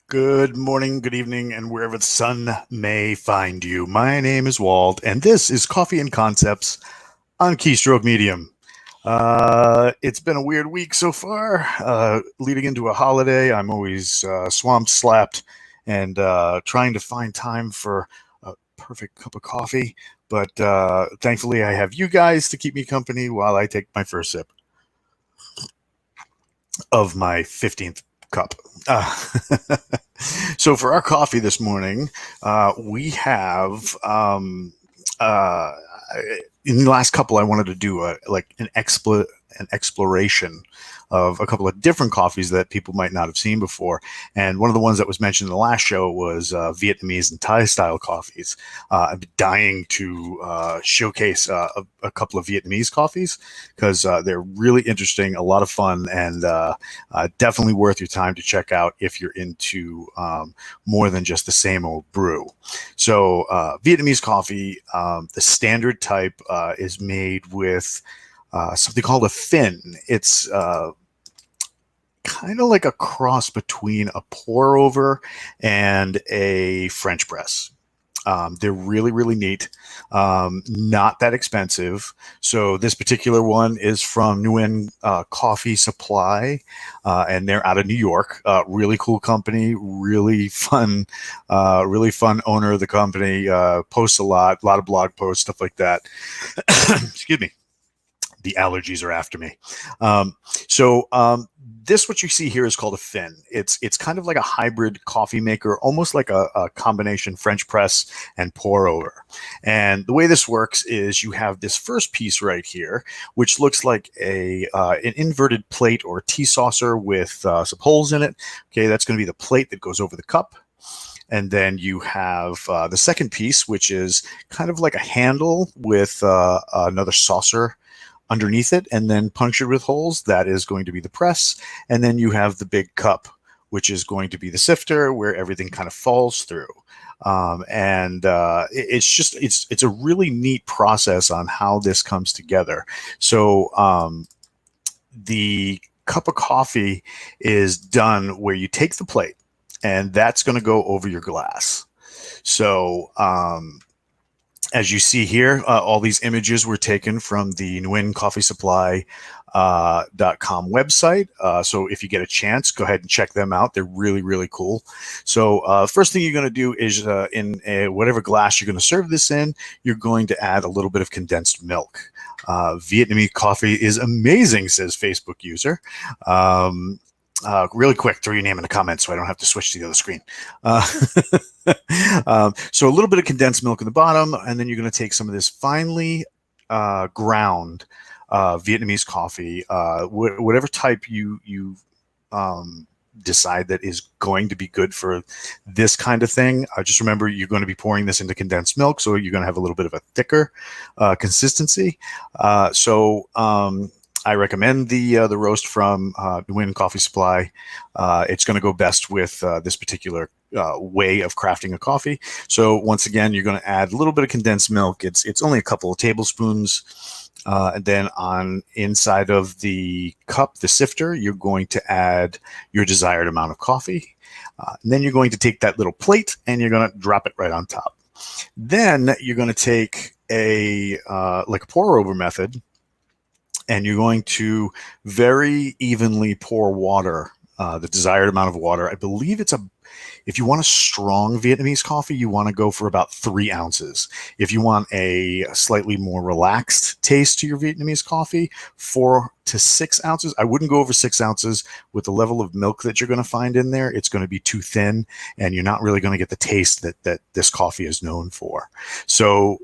Good morning, good evening, and wherever the sun may find you. My name is Walt, and this is Coffee and Concepts on Keystroke Medium. It's been a weird week so far. Leading into a holiday, I'm always swamped, slapped, and trying to find time for a perfect cup of coffee. But thankfully, I have you guys to keep me company while I take my first sip of my 15th cup. Uh, so for our coffee this morning, we have uh, in the last couple, I wanted to do an exploration of a couple of different coffees that people might not have seen before. And one of the ones that was mentioned in the last show was Vietnamese and Thai style coffees. I'm dying to showcase a couple of Vietnamese coffees because they're really interesting, a lot of fun, and definitely worth your time to check out if you're into more than just the same old brew. So Vietnamese coffee, the standard type, is made with something called a Phin. It's kind of like a cross between a pour over and a French press. They're really, really neat. Not that expensive. So this particular one is from Nguyen Coffee Supply, and they're out of New York. Really cool company, really fun owner of the company. Posts a lot of blog posts, stuff like that. Excuse me. The allergies are after me. This what you see here is called a Phin. It's kind of like a hybrid coffee maker, almost like a combination French press and pour over. And the way this works is you have this first piece right here, which looks like an inverted plate or tea saucer with some holes in it. Okay, that's going to be the plate that goes over the cup. And then you have the second piece, which is kind of like a handle with another saucer underneath it and then punctured with holes. That is going to be the press. And then you have the big cup, which is going to be the sifter, where everything kind of falls through. It's a really neat process on how this comes together. So the cup of coffee is done where you take the plate, and that's going to go over your glass. So as you see here, all these images were taken from the Nguyen Coffee Supply .com website. So if you get a chance, go ahead and check them out. They're really, really cool. So first thing you're going to do is whatever glass you're going to serve this in, you're going to add a little bit of condensed milk. Vietnamese coffee is amazing, says Facebook user. Really quick, throw your name in the comments so I don't have to switch to the other screen. So a little bit of condensed milk in the bottom, and then you're going to take some of this finely ground Vietnamese coffee, whatever type you decide that is going to be good for this kind of thing. Just remember, you're going to be pouring this into condensed milk, so you're going to have a little bit of a thicker consistency. I recommend the roast from Nguyen Coffee Supply. It's going to go best with this particular way of crafting a coffee. So once again, you're going to add a little bit of condensed milk. It's only a couple of tablespoons. And then on inside of the cup, the sifter, you're going to add your desired amount of coffee. And then you're going to take that little plate and you're going to drop it right on top. Then you're going to take like a pour over method, and you're going to very evenly pour water, the desired amount of water. I believe if you want a strong Vietnamese coffee, you want to go for about 3 ounces. If you want a slightly more relaxed taste to your Vietnamese coffee, 4 to 6 ounces. I wouldn't go over 6 ounces. With the level of milk that you're going to find in there, it's going to be too thin, and you're not really going to get the taste that this coffee is known for. So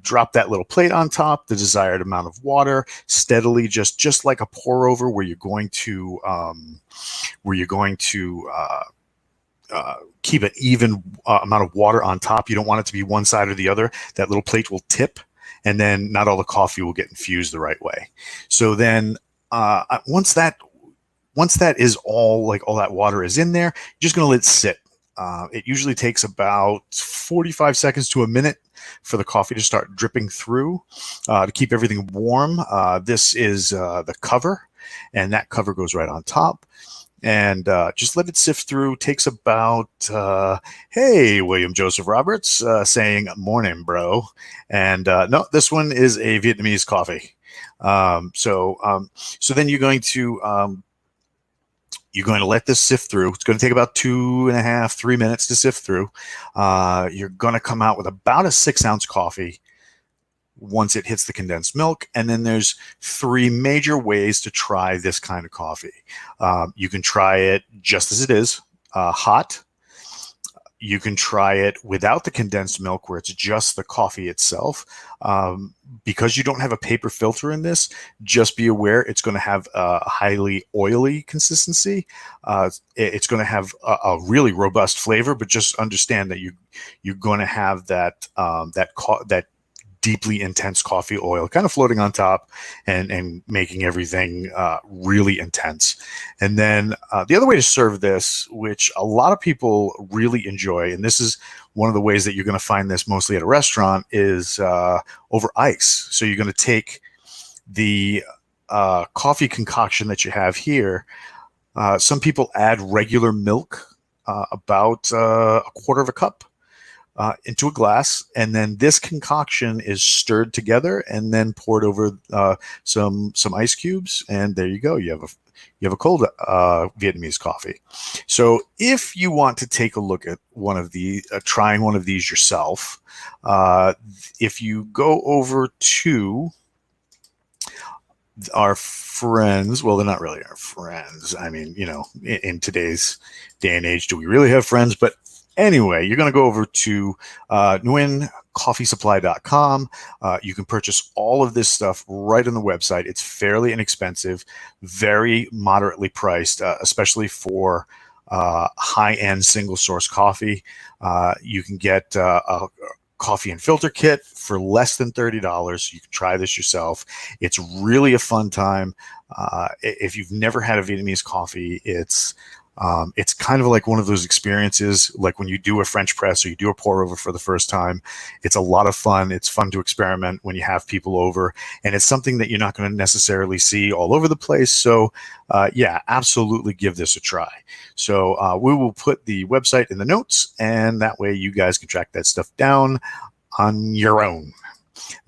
drop that little plate on top, the desired amount of water, steadily, just like a pour over, where you're going to keep an even amount of water on top. You don't want it to be one side or the other. That little plate will tip, and then not all the coffee will get infused the right way. So then once that is all that water is in there, you're just going to let it sit. It usually takes about 45 seconds to a minute for the coffee to start dripping through to keep everything warm. This is the cover, and that cover goes right on top. and just let it sift through. Takes about, hey, William Joseph Roberts, saying morning, bro. And no, this one is a Vietnamese coffee. So then you're going to let this sift through. It's going to take about 2.5, 3 minutes to sift through. You're going to come out with about a 6-ounce coffee once it hits the condensed milk. And then there's 3 major ways to try this kind of coffee. You can try it just as it is, hot. You can try it without the condensed milk, where it's just the coffee itself. Because you don't have a paper filter in this, just be aware it's going to have a highly oily consistency. It's going to have a really robust flavor, but just understand that you're going to have that deeply intense coffee oil kind of floating on top and making everything really intense. And then the other way to serve this, which a lot of people really enjoy, and this is one of the ways that you're going to find this mostly at a restaurant, is over ice. So you're going to take the coffee concoction that you have here. Some people add regular milk, about a quarter of a cup, into a glass, and then this concoction is stirred together and then poured over some ice cubes, and there you go. You have a cold Vietnamese coffee. So if you want to take a look at one of the trying one of these yourself, if you go over to our friends, well, they're not really our friends. I mean, in today's day and age, do we really have friends? But anyway, you're going to go over to nguyencoffeesupply.com. You can purchase all of this stuff right on the website. It's fairly inexpensive, very moderately priced, especially for high-end single-source coffee. You can get a coffee and filter kit for less than $30. You can try this yourself. It's really a fun time. If you've never had a Vietnamese coffee, it's kind of like one of those experiences, like when you do a French press or you do a pour over for the first time. It's a lot of fun. It's fun to experiment when you have people over, and it's something that you're not going to necessarily see all over the place. So yeah, absolutely give this a try. So we will put the website in the notes, and that way you guys can track that stuff down on your own.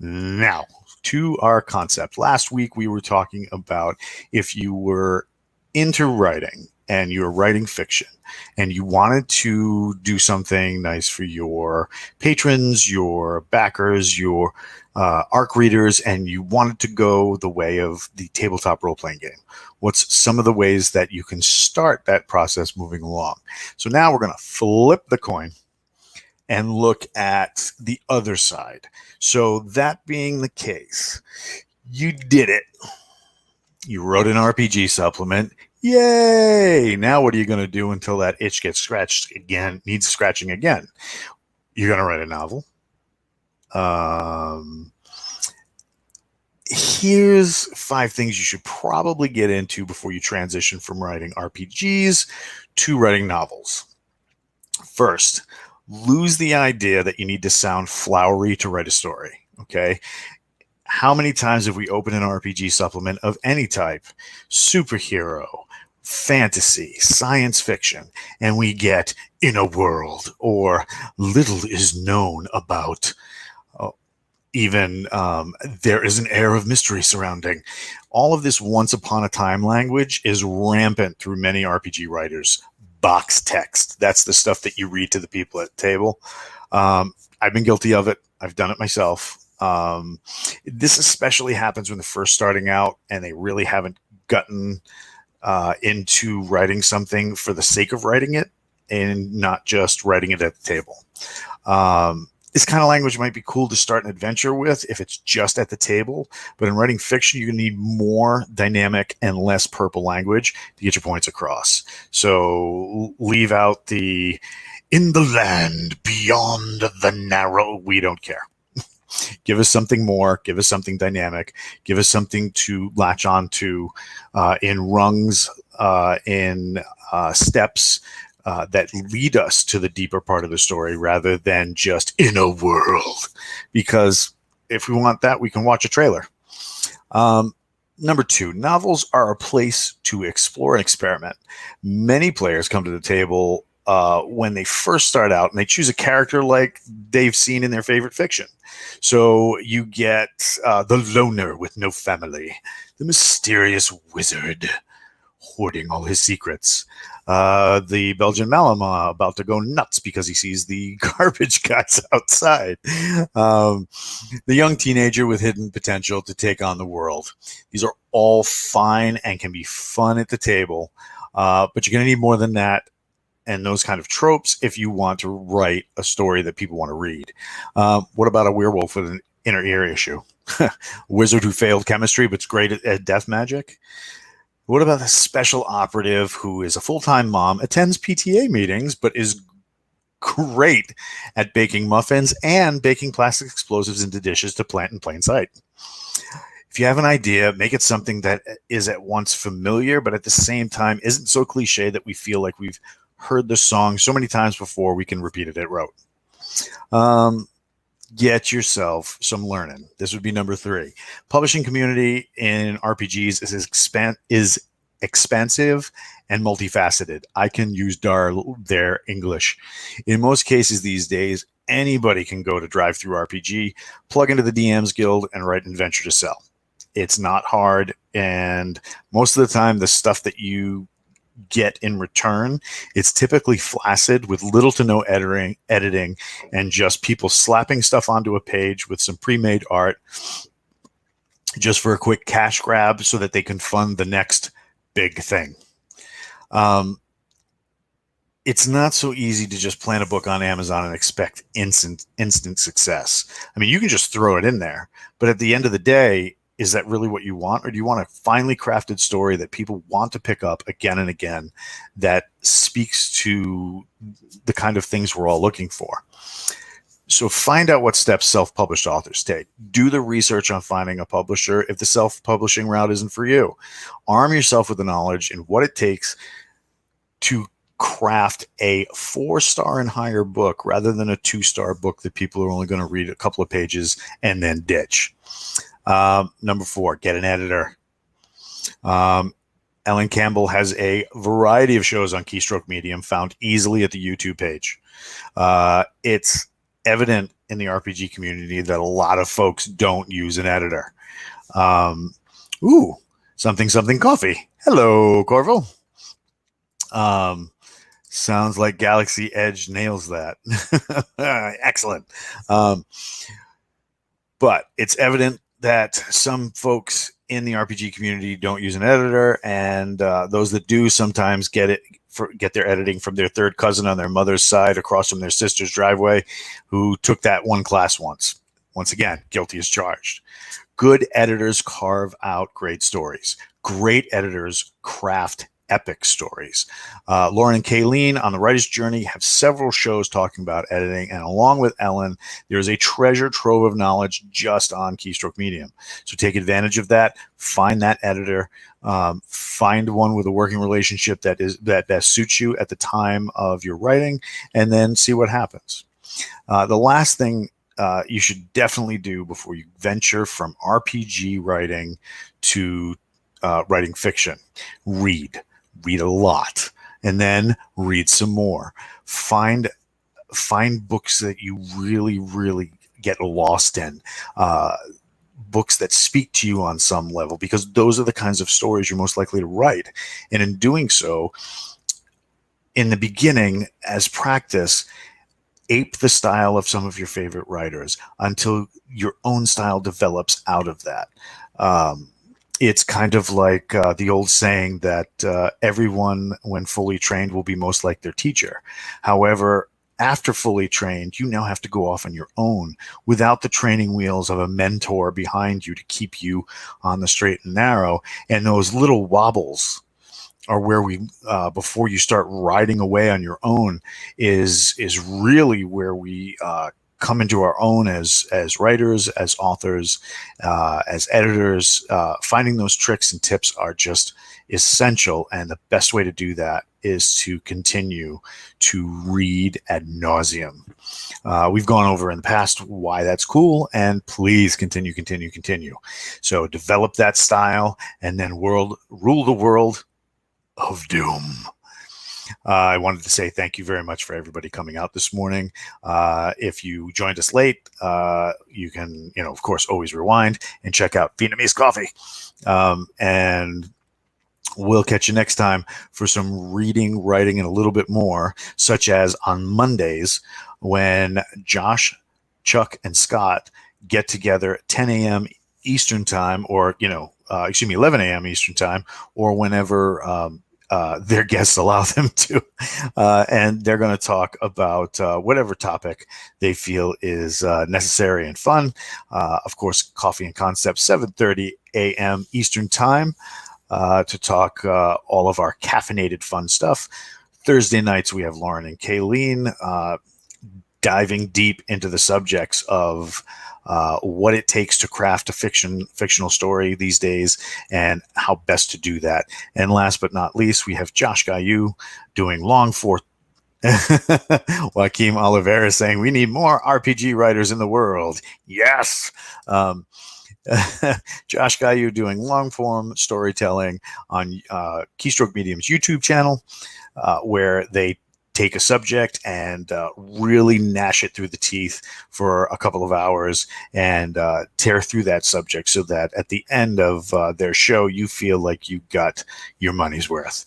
Now, to our concept. Last week we were talking about if you were into writing and you're writing fiction and you wanted to do something nice for your patrons, your backers, your ARC readers, and you wanted to go the way of the tabletop role-playing game, what's some of the ways that you can start that process moving along? So now we're going to flip the coin and look at the other side. So that being the case, you did it. You wrote an RPG supplement. Yay! Now what are you going to do until that itch gets scratched again, needs scratching again? You're going to write a novel. Here's 5 things you should probably get into before you transition from writing RPGs to writing novels. First, lose the idea that you need to sound flowery to write a story, okay? How many times have we opened an RPG supplement of any type, superhero, fantasy, science fiction, and we get in a world or little is known about, even there is an air of mystery surrounding. All of this once upon a time language is rampant through many RPG writers. Box text, that's the stuff that you read to the people at the table. I've been guilty of it. I've done it myself. This especially happens when they're first starting out and they really haven't gotten into writing something for the sake of writing it and not just writing it at the table. This kind of language might be cool to start an adventure with if it's just at the table, but in writing fiction, you're going to need more dynamic and less purple language to get your points across. So leave out the "in the land beyond the narrow." We don't care. Give us something more. Give us something dynamic. Give us something to latch on to in rungs, in steps that lead us to the deeper part of the story rather than just in a world. Because if we want that, we can watch a trailer. Number two, novels are a place to explore and experiment. Many players come to the table when they first start out and they choose a character like they've seen in their favorite fiction. So you get the loner with no family, the mysterious wizard hoarding all his secrets, the Belgian Malama about to go nuts because he sees the garbage guys outside, the young teenager with hidden potential to take on the world. These are all fine and can be fun at the table, but you're going to need more than that and those kind of tropes if you want to write a story that people want to read. What about a werewolf with an inner ear issue? Wizard who failed chemistry but's great at death magic? What about a special operative who is a full-time mom, attends PTA meetings, but is great at baking muffins and baking plastic explosives into dishes to plant in plain sight? If you have an idea, make it something that is at once familiar, but at the same time isn't so cliche that we feel like we've heard the song so many times before we can repeat it at rote. Get yourself some learning. This would be number three. Publishing community in RPGs is expansive and multifaceted. I can use their English. In most cases these days, anybody can go to DriveThruRPG, plug into the DM's Guild, and write an adventure to sell. It's not hard, and most of the time, the stuff that you get in return, it's typically flaccid with little to no editing, and just people slapping stuff onto a page with some pre-made art just for a quick cash grab so that they can fund the next big thing. It's not so easy to just plant a book on Amazon and expect instant success. I mean, you can just throw it in there, but at the end of the day, is that really what you want? Or do you want a finely crafted story that people want to pick up again and again that speaks to the kind of things we're all looking for? So find out what steps self-published authors take. Do the research on finding a publisher if the self-publishing route isn't for you. Arm yourself with the knowledge and what it takes to craft a 4-star and higher book rather than a 2-star book that people are only going to read a couple of pages and then ditch. Number 4, get an editor. Ellen Campbell has a variety of shows on Keystroke Medium found easily at the YouTube page. It's evident in the RPG community that a lot of folks don't use an editor. Something coffee. Hello, Corville. Sounds like Galaxy Edge nails that. Excellent. But it's evident that some folks in the RPG community don't use an editor, and those that do sometimes get their editing from their third cousin on their mother's side across from their sister's driveway who took that one class once. Once again, guilty as charged. Good editors carve out great stories. Great editors craft epic stories. Lauren and Kayleen on The Writer's Journey have several shows talking about editing, and along with Ellen, there's a treasure trove of knowledge just on Keystroke Medium. So take advantage of that. Find that editor. Find one with a working relationship that best suits you at the time of your writing, and then see what happens. The last thing you should definitely do before you venture from RPG writing to writing fiction: read a lot, and then read some more. Find books that you really get lost in, books that speak to you on some level, because those are the kinds of stories you're most likely to write. And in doing so, in the beginning, as practice, ape the style of some of your favorite writers until your own style develops out of that. It's kind of like the old saying that everyone, when fully trained, will be most like their teacher. However, after fully trained, you now have to go off on your own without the training wheels of a mentor behind you to keep you on the straight and narrow. And those little wobbles are where before you start riding away on your own, is really where we come into our own as writers, as authors, as editors. Finding those tricks and tips are just essential, and the best way to do that is to continue to read ad nauseum. We've gone over in the past why that's cool, and please continue. So develop that style, and then rule the world of doom. I wanted to say thank you very much for everybody coming out this morning. If you joined us late, you can, of course, always rewind and check out Vietnamese coffee. And we'll catch you next time for some reading, writing, and a little bit more, such as on Mondays when Josh, Chuck, and Scott get together at 10 a.m. Eastern time, or, 11 a.m. Eastern time, or whenever their guests allow them to. And they're going to talk about whatever topic they feel is necessary and fun. Of course, Coffee and Concept, 7:30 a.m. Eastern time. To talk all of our caffeinated fun stuff. Thursday nights, we have Lauren and Kayleen diving deep into the subjects of what it takes to craft a fictional story these days and how best to do that. And last but not least, we have Josh Gayu doing long form. Joaquim Oliveira saying we need more RPG writers in the world. Yes. Josh Gayu doing long form storytelling on Keystroke Medium's YouTube channel, where they take a subject and really gnash it through the teeth for a couple of hours and tear through that subject so that at the end of their show, you feel like you got your money's worth.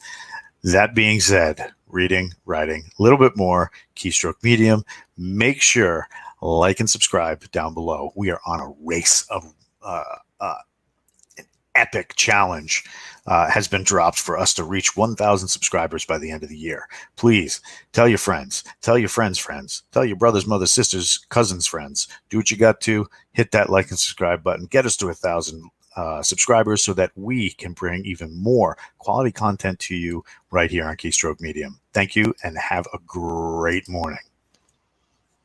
That being said, reading, writing, a little bit more, Keystroke Medium. Make sure like and subscribe down below. We are on a race of an epic challenge has been dropped for us to reach 1,000 subscribers by the end of the year. Please tell your friends, tell your friends, tell your brothers, mothers, sisters, cousins, friends. Do what you got to. Hit that like and subscribe button. Get us to 1,000 subscribers so that we can bring even more quality content to you right here on Keystroke Medium. Thank you and have a great morning.